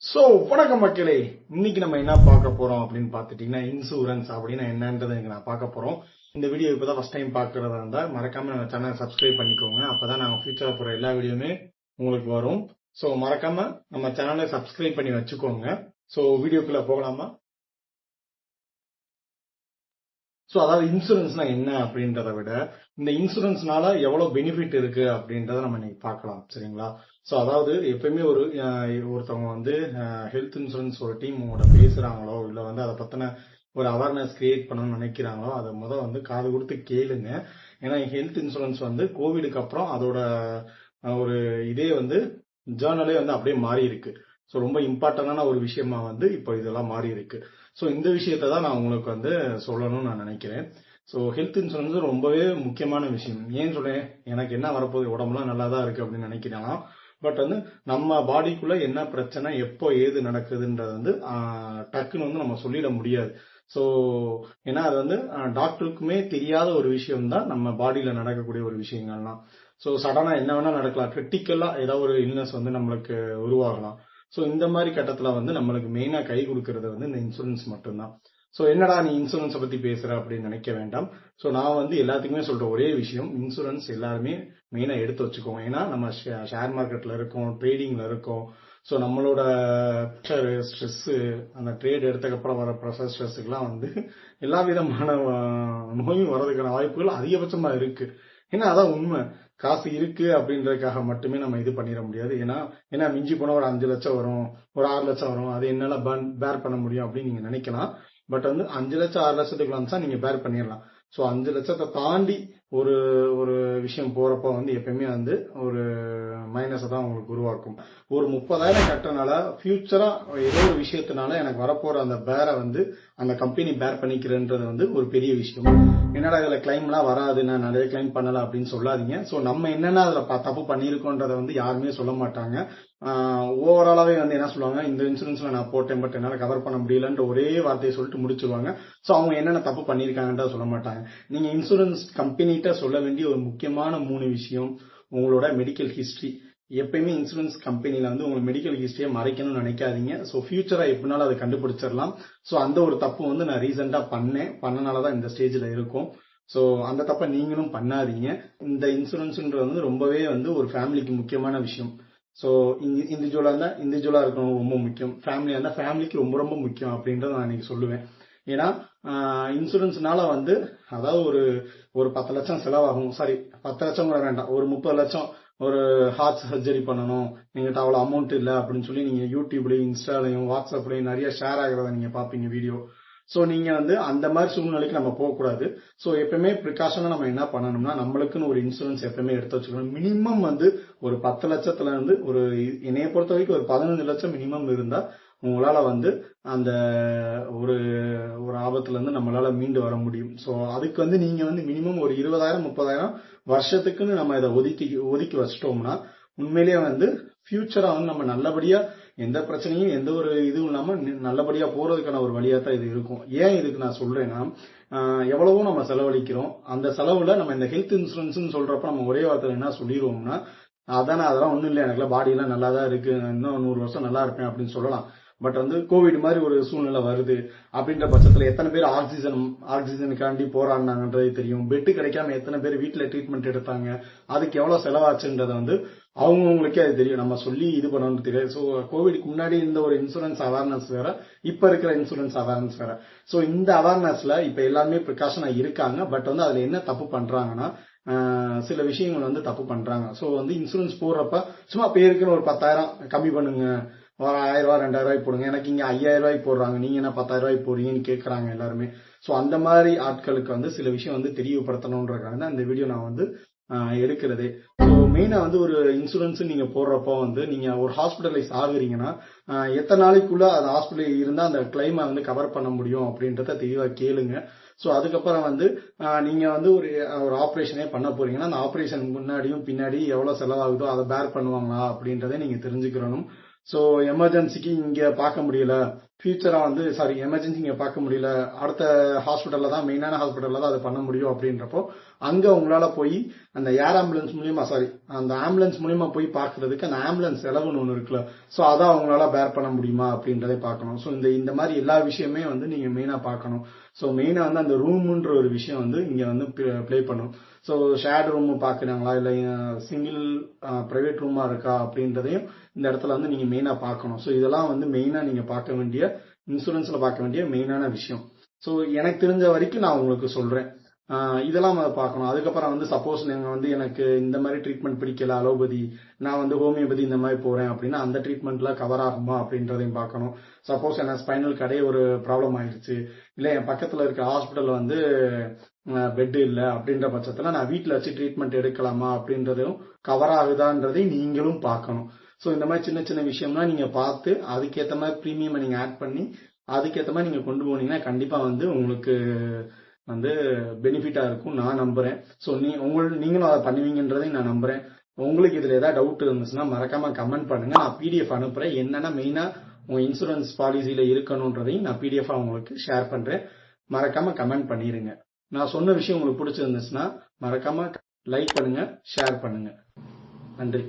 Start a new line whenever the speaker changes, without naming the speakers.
So வணக்கம் மக்களே, இன்னைக்கு நம்ம என்ன பார்க்க போறோம் அப்படின்னு பாத்துட்டீங்கன்னா இன்சூரன்ஸ் அப்படின்னா என்னன்றதை நான் பார்க்க போறோம். இந்த வீடியோ இப்பதான் ஃபர்ஸ்ட் டைம் பாக்குறதா இருந்தா மறக்காம நம்ம சேனல் சப்ஸ்கிரைப் பண்ணிக்கோங்க. அப்பதான் நாங்க ஃபியூச்சர்ல போற எல்லா வீடியோமே உங்களுக்கு வரும். சோ மறக்காம நம்ம சேனலை சப்ஸ்கிரைப் பண்ணி வச்சுக்கோங்க. சோ வீடியோக்குள்ள போகலாமா? சோ அதாவது இன்சூரன்ஸ்னா என்ன அப்படின்றத விட இந்த இன்சூரன்ஸ்னால எவ்வளவு பெனிஃபிட் இருக்கு அப்படின்றத நம்ம இன்னைக்கு பார்க்கலாம். சரிங்களா? சோ அதாவது எப்பயுமே ஒருத்தவங்க வந்து ஹெல்த் இன்சூரன்ஸ் ஒரு டீமோட பேசுறாங்களோ இல்ல வந்து அதை பத்தின ஒரு அவேர்னஸ் கிரியேட் பண்ணணும்னு நினைக்கிறாங்களோ அதை வந்து காது கொடுத்து கேளுங்க. ஏன்னா ஹெல்த் இன்சூரன்ஸ் வந்து கோவிடுக்கு அப்புறம் அதோட ஒரு இதே வந்து ஜேர்னலே வந்து அப்படியே மாறி இருக்கு. ஸோ ரொம்ப இம்பார்ட்டன்டான ஒரு விஷயமா வந்து இப்போ இதெல்லாம் மாறி இருக்கு. ஸோ இந்த விஷயத்த தான் நான் உங்களுக்கு வந்து சொல்லணும்னு நான் நினைக்கிறேன். ஸோ ஹெல்த் இன்சூரன்ஸ் ரொம்பவே முக்கியமான விஷயம். ஏன் சொல்றேன், எனக்கு என்ன வரப்போகுது, உடம்புலாம் நல்லா தான் இருக்கு அப்படின்னு நினைக்கிறாங்க. பட் வந்து நம்ம பாடிக்குள்ள என்ன பிரச்சனை எப்போ ஏது நடக்குதுன்றது வந்து டக்குன்னு வந்து நம்ம சொல்லிட முடியாது. ஸோ ஏன்னா அது வந்து டாக்டருக்குமே தெரியாத ஒரு விஷயம் தான் நம்ம பாடியில நடக்கக்கூடிய ஒரு விஷயங்கள்லாம். ஸோ சடனா என்ன வேணா நடக்கலாம், கிரிட்டிக்கலா ஏதாவது ஒரு இல்னஸ் வந்து நம்மளுக்கு உருவாகலாம். ஸோ இந்த மாதிரி கட்டத்துல வந்து நம்மளுக்கு மெயினா கை கொடுக்கறது வந்து இந்த இன்சூரன்ஸ் மட்டும்தான். ஸோ என்னடா நீ இன்சூரன்ஸை பத்தி பேசுற அப்படின்னு நினைக்க வேண்டாம். ஸோ நான் வந்து எல்லாத்துக்குமே சொல்ற ஒரே விஷயம், இன்சூரன்ஸ் எல்லாருமே மெயினா எடுத்து வச்சுக்கோங்க. ஏன்னா நம்ம ஷேர் மார்க்கெட்ல இருக்கோம், ட்ரேடிங்ல இருக்கோம். ஸோ நம்மளோட ஸ்ட்ரெஸ், அந்த ட்ரேட் எடுத்ததுக்கு அப்புறம் வர ப்ரெஷர் ஸ்ட்ரெஸ்ஸுக்கெல்லாம் வந்து எல்லா விதமான நோயும் வர்றதுக்கான வாய்ப்புகள் அதிகபட்சமா இருக்கு. ஏன்னா அதான் உண்மை. காசு இருக்கு அப்படின்றதுக்காக மட்டுமே நம்ம இது பண்ணிட முடியாது. ஏன்னா மிஞ்சி போனா ஒரு 5 லட்சம் வரும், ஒரு 6 லட்சம் வரும், அது என்னால பேர் பண்ண முடியும் அப்படின்னு நீங்க நினைக்கலாம். பட் வந்து 5 லட்சம் 6 லட்சத்துக்கு வந்துச்சா நீங்க பேர் பண்ணிடலாம். ஸோ 5 லட்சத்தை தாண்டி ஒரு ஒரு விஷயம் போறப்ப வந்து எப்பயுமே வந்து ஒரு மைனஸை தான் உங்களுக்கு உருவாக்கும். ஒரு 30,000 கட்டுறதுனால ஃபியூச்சரா ஏதோ ஒரு விஷயத்தினால எனக்கு வரப்போற அந்த பேரை வந்து அந்த கம்பெனி பேர் பண்ணிக்கிறன்றது வந்து ஒரு பெரிய விஷயம். என்னடா இதுல கிளைம்லாம் வராது, நான் நிறைய கிளைம் பண்ணல அப்படின்னு சொல்லாதீங்க. ஸோ நம்ம என்னென்ன அதுல தப்பு பண்ணியிருக்கோன்றதை வந்து யாருமே சொல்ல மாட்டாங்க. ஓவராலாவே வந்து என்ன சொல்லுவாங்க, இந்த இன்சூரன்ஸ்ல நான் போட்டேன் பட் என்னால கவர் பண்ண முடியலன்ற ஒரே வார்த்தையை சொல்லிட்டு முடிச்சிருவாங்க. ஸோ அவங்க என்னென்ன தப்பு பண்ணியிருக்காங்கன்றத சொல்ல மாட்டாங்க. நீங்க இன்சூரன்ஸ் கம்பெனிட்ட சொல்ல வேண்டிய ஒரு முக்கியமான 3 விஷயம், உங்களோட மெடிக்கல் ஹிஸ்டரி. எப்பயுமே இன்சூரன்ஸ் கம்பெனில வந்து உங்க மெடிக்கல் ஹிஸ்டரியை மறைக்கணும்னு நினைக்காதீங்க. ஸோ ஃபியூச்சரா எப்படினாலும் அதை கண்டுபிடிச்சிடலாம். ஸோ அந்த ஒரு தப்பு வந்து நான் ரீசெண்டா பண்ணனாலதான் இந்த ஸ்டேஜ்ல இருக்கும். ஸோ அந்த தப்பை நீங்களும் பண்ணாதீங்க. இந்த இன்சூரன்ஸ்ன்றது வந்து ரொம்பவே வந்து ஒரு ஃபேமிலிக்கு முக்கியமான விஷயம். ஸோ இண்டிவிஜுவலா இருக்கணும் ரொம்ப முக்கியம், ஃபேமிலியா இருந்தா ஃபேமிலிக்கு ரொம்ப ரொம்ப முக்கியம் அப்படின்றத நான் இன்னைக்கு சொல்லுவேன். ஏன்னா இன்சூரன்ஸ்னால வந்து அதாவது ஒரு 10 லட்சம் செலவாகும். சாரி, 10 லட்சம் கூட வேண்டாம், ஒரு 30 லட்சம் ஒரு ஹார்ட் சர்ஜரி பண்ணணும், நீங்கிட்ட அவ்வளவு அமௌண்ட் இல்லை அப்படின்னு சொல்லி நீங்க யூடியூப்லயும் இன்ஸ்டாலையும் வாட்ஸ்அப்லயும் நிறைய ஷேர் ஆகிறத நீங்க பாப்பீங்க வீடியோ. ஸோ நீங்க வந்து அந்த மாதிரி சூழ்நிலைக்கு நம்ம போகக்கூடாது. ஸோ எப்பயுமே ப்ரிகாஷனா நம்ம என்ன பண்ணணும்னா, நம்மளுக்குன்னு ஒரு இன்சூரன்ஸ் எப்பயுமே எடுத்து வச்சுக்கணும். மினிமம் வந்து ஒரு 10 லட்சத்துல இருந்து ஒரு என்னைய பொறுத்த வரைக்கும் ஒரு 15 லட்சம் மினிமம் இருந்தா உங்களால வந்து அந்த ஒரு ஒரு ஆபத்துல இருந்து நம்மளால மீண்டு வர முடியும். ஸோ அதுக்கு வந்து நீங்க வந்து மினிமம் ஒரு 20,000 30,000 வருஷத்துக்குன்னு நம்ம இதை ஒதுக்கி வச்சிட்டோம்னா உண்மையிலேயே வந்து ஃபியூச்சரா வந்து நம்ம நல்லபடியா எந்த பிரச்சனையும் எந்த ஒரு இதுவும் இல்லாம நல்லபடியா போறதுக்கான ஒரு வழியா தான் இது இருக்கும். ஏன் இதுக்கு நான் சொல்றேன்னா, எவ்வளவோ நம்ம செலவழிக்கிறோம். அந்த செலவுல நம்ம இந்த ஹெல்த் இன்சூரன்ஸ் சொல்றப்ப நம்ம ஒரே வார்த்தை என்ன சொல்லிடுவோம்னா, அதெல்லாம் ஒண்ணும் இல்லை, எனக்குலாம் பாடி எல்லாம் நல்லா தான் இருக்கு, இன்னும் 100 வருஷம் நல்லா இருப்பேன் அப்படின்னு சொல்லலாம். பட் வந்து கோவிட் மாதிரி ஒரு சூழ்நிலை வருது அப்படின்ற பட்சத்துல எத்தனை பேர் ஆக்சிஜனுக்காண்டி போராடினாங்கன்றது தெரியும். பெட்டு கிடைக்காம எத்தனை பேர் வீட்டுல ட்ரீட்மெண்ட் எடுத்தாங்க, அதுக்கு எவ்வளவு செலவாச்சுன்றத வந்து அவங்கவுங்களுக்கே அது தெரியும். நம்ம சொல்லி இது பண்ணணும்னு தெரியாது. ஸோ கோவிட்க்கு முன்னாடி இந்த ஒரு இன்சூரன்ஸ் அவேர்னஸ் வேற, இப்ப இருக்கிற இன்சூரன்ஸ் அவேர்னஸ் வேற. ஸோ இந்த அவேர்னஸ்ல இப்ப எல்லாருமே ப்ரிகாஷனா இருக்காங்க. பட் வந்து அதுல என்ன தப்பு பண்றாங்கன்னா, சில விஷயங்கள் வந்து தப்பு பண்றாங்க. ஸோ வந்து இன்சூரன்ஸ் போடுறப்ப சும்மா பேருக்குன்னு ஒரு 10,000 கம்மி பண்ணுங்க, ஒரு 1,000 ரூபாய் 2,000 ரூபாய் போடுங்க, எனக்கு இங்க 5,000 ரூபாய் போடுறாங்க, நீங்க என்ன 10,000 ரூபாய் போடுறீங்கன்னு கேட்கறாங்க எல்லாருமே. ஸோ அந்த மாதிரி ஆட்களுக்கு வந்து சில விஷயம் வந்து தெரியப்படுத்தணும்ன்றதுக்காக தான் இந்த வீடியோ நான் வந்து எடுக்கிறதே. ஸோ மெயினா வந்து ஒரு இன்சூரன்ஸ் நீங்க போடுறப்போ வந்து நீங்க ஒரு ஹாஸ்பிட்டலைஸ் ஆகுறீங்கன்னா எத்தனை நாளைக்குள்ள அந்த ஹாஸ்பிட்டல் இருந்தா அந்த கிளைமை வந்து கவர் பண்ண முடியும் அப்படின்றத தெளிவா கேளுங்க. ஸோ அதுக்கப்புறம் வந்து நீங்க வந்து ஒரு ஆப்ரேஷனே பண்ண போறீங்கன்னா அந்த ஆப்ரேஷன் முன்னாடியும் பின்னாடி எவ்வளவு செலவாகுதோ அதை பேர் பண்ணுவாங்களா அப்படின்றத நீங்க தெரிஞ்சுக்கணும். ஸோ எமர்ஜென்சிக்கு இங்க பார்க்க முடியல, ஃபியூச்சரா வந்து எமர்ஜென்சி இங்க பார்க்க முடியல, அடுத்த ஹாஸ்பிட்டல்ல தான், மெயினான ஹாஸ்பிட்டல்ல தான் அதை பண்ண முடியும் அப்படின்றப்போ அங்க உங்களால போய் அந்த ஏர் ஆம்புலன்ஸ் மூலியமா அந்த ஆம்புலன்ஸ் மூலியமா போய் பாக்குறதுக்கு அந்த ஆம்புலன்ஸ் செலவுன்னு ஒண்ணு இருக்குல்ல, சோ அதை அவங்களால பேர் பண்ண முடியுமா அப்படின்றதை பார்க்கணும். சோ இந்த மாதிரி எல்லா விஷயமே வந்து நீங்க மெயினா பார்க்கணும். சோ மெயினா வந்து அந்த ரூம்ன்ற ஒரு விஷயம் வந்து இங்க வந்து ப்ளே பண்ணும். ஸோ ஷேர்ட் ரூம் பாக்குறாங்களா இல்லை சிங்கிள் பிரைவேட் ரூமா இருக்கா அப்படின்றதையும் இந்த இடத்துல வந்து நீங்க மெயினா பார்க்கணும். ஸோ இதெல்லாம் வந்து மெயினா நீங்க பார்க்க வேண்டிய இன்சூரன்ஸ்ல பார்க்க வேண்டிய மெயினான விஷயம். ஸோ எனக்கு தெரிஞ்ச வரைக்கும் நான் உங்களுக்கு சொல்றேன். இதெல்லாம் பார்க்கணும். அதுக்கப்புறம் வந்து சப்போஸ் நீங்க வந்து எனக்கு இந்த மாதிரி ட்ரீட்மெண்ட் பிடிக்கல, அலோபதி, நான் வந்து ஹோமியோபதி இந்த மாதிரி போறேன் அப்படின்னா அந்த ட்ரீட்மெண்ட்ல கவர் ஆகுமா அப்படின்றதையும் பார்க்கணும். சப்போஸ் என்ன ஸ்பைனல் கடை ஒரு ப்ராப்ளம் ஆயிடுச்சு, இல்ல என் பக்கத்துல இருக்க ஹாஸ்பிட்டல் வந்து பெட் இல்லை அப்படின்ற பட்சத்துல நான் வீட்டில் வச்சு ட்ரீட்மெண்ட் எடுக்கலாமா அப்படின்றதும் கவர் ஆகுதான்றதை நீங்களும் பார்க்கணும். ஸோ இந்த மாதிரி சின்ன சின்ன விஷயம்லாம் நீங்க பார்த்து அதுக்கேற்ற மாதிரி ப்ரீமியம் நீங்க ஆட் பண்ணி அதுக்கேற்ற மாதிரி நீங்க கொண்டு போனீங்கன்னா கண்டிப்பா வந்து உங்களுக்கு வந்து பெனிஃபிட்டா இருக்கும் நான் நம்புறேன். ஸோ நீங்களும் அதை பண்ணுவீங்கன்றதையும் நான் நம்புறேன். உங்களுக்கு இதுல ஏதாவது டவுட் இருந்துச்சுன்னா மறக்காம கமெண்ட் பண்ணுங்க. நான் பிடிஎஃப் அனுப்புறேன். என்னன்னா மெயினா உங்க இன்சூரன்ஸ் பாலிசியில இருக்கணும்ன்றதையும் நான் பிடிஎஃப் உங்களுக்கு ஷேர் பண்றேன். மறக்காம கமெண்ட் பண்ணிருங்க. நான் சொன்ன விஷயம் உங்களுக்கு பிடிச்சிருந்துச்சுன்னா மறக்காம லைக் பண்ணுங்க, ஷேர் பண்ணுங்க. நன்றி.